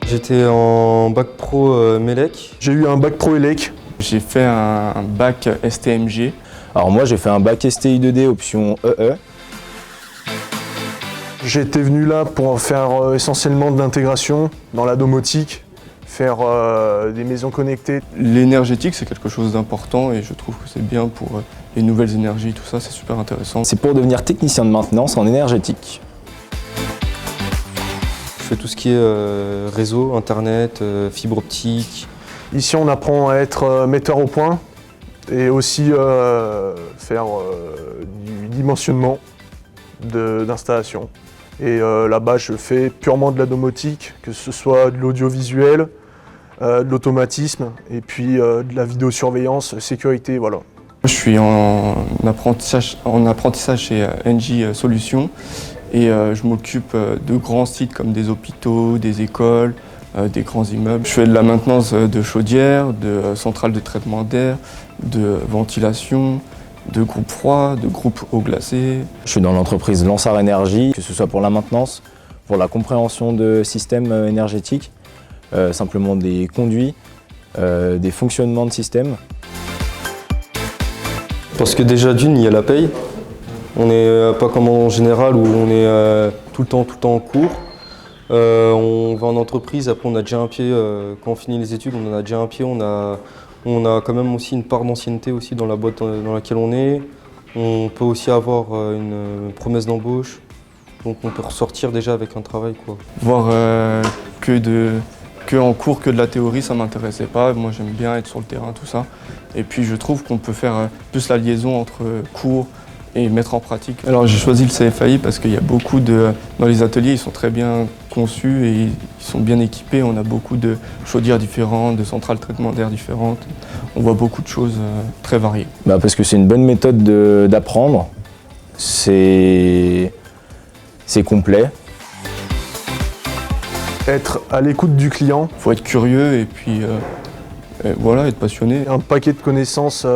J'étais en bac pro Mélec. J'ai eu un bac pro ELEC. J'ai fait un bac STMG. Alors moi j'ai fait un bac STI 2D option EE. J'étais venu là pour faire essentiellement de l'intégration dans la domotique, faire des maisons connectées. L'énergétique, c'est quelque chose d'important et je trouve que c'est bien pour les nouvelles énergies, tout ça, c'est super intéressant. C'est pour devenir technicien de maintenance en énergétique. Je fais tout ce qui est réseau, internet, fibre optique. Ici on apprend à être metteur au point et aussi faire du dimensionnement d'installation. Et là-bas je fais purement de la domotique, que ce soit de l'audiovisuel, de l'automatisme et puis de la vidéosurveillance, sécurité, voilà. Je suis en apprentissage chez NJ Solutions et je m'occupe de grands sites comme des hôpitaux, des écoles, des grands immeubles. Je fais de la maintenance de chaudières, de centrales de traitement d'air, de ventilation, de groupes froids, de groupes eau glacée. Je suis dans l'entreprise Lansar Énergie, que ce soit pour la maintenance, pour la compréhension de systèmes énergétiques, simplement des conduits, des fonctionnements de systèmes. Parce que déjà d'une, il y a la paye. On n'est pas comme en général où on est tout le temps en cours. On va en entreprise, après on a déjà un pied, quand on finit les études, on en a déjà un pied, on a quand même aussi une part d'ancienneté aussi dans la boîte dans laquelle on est. On peut aussi avoir une promesse d'embauche, donc on peut ressortir déjà avec un travail, quoi. Voir que en cours, que de la théorie, ça m'intéressait pas. Moi j'aime bien être sur le terrain, tout ça. Et puis je trouve qu'on peut faire plus la liaison entre cours et mettre en pratique. Alors j'ai choisi le CFAI parce qu'il y a beaucoup dans les ateliers, ils sont très bien conçus et ils sont bien équipés. On a beaucoup de chaudières différentes, de centrales de traitement d'air différentes. On voit beaucoup de choses très variées. Parce que c'est une bonne méthode d'apprendre, c'est complet. Être à l'écoute du client. Il faut être curieux et puis voilà, être passionné. Un paquet de connaissances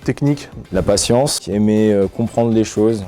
techniques. La patience, aimer comprendre les choses.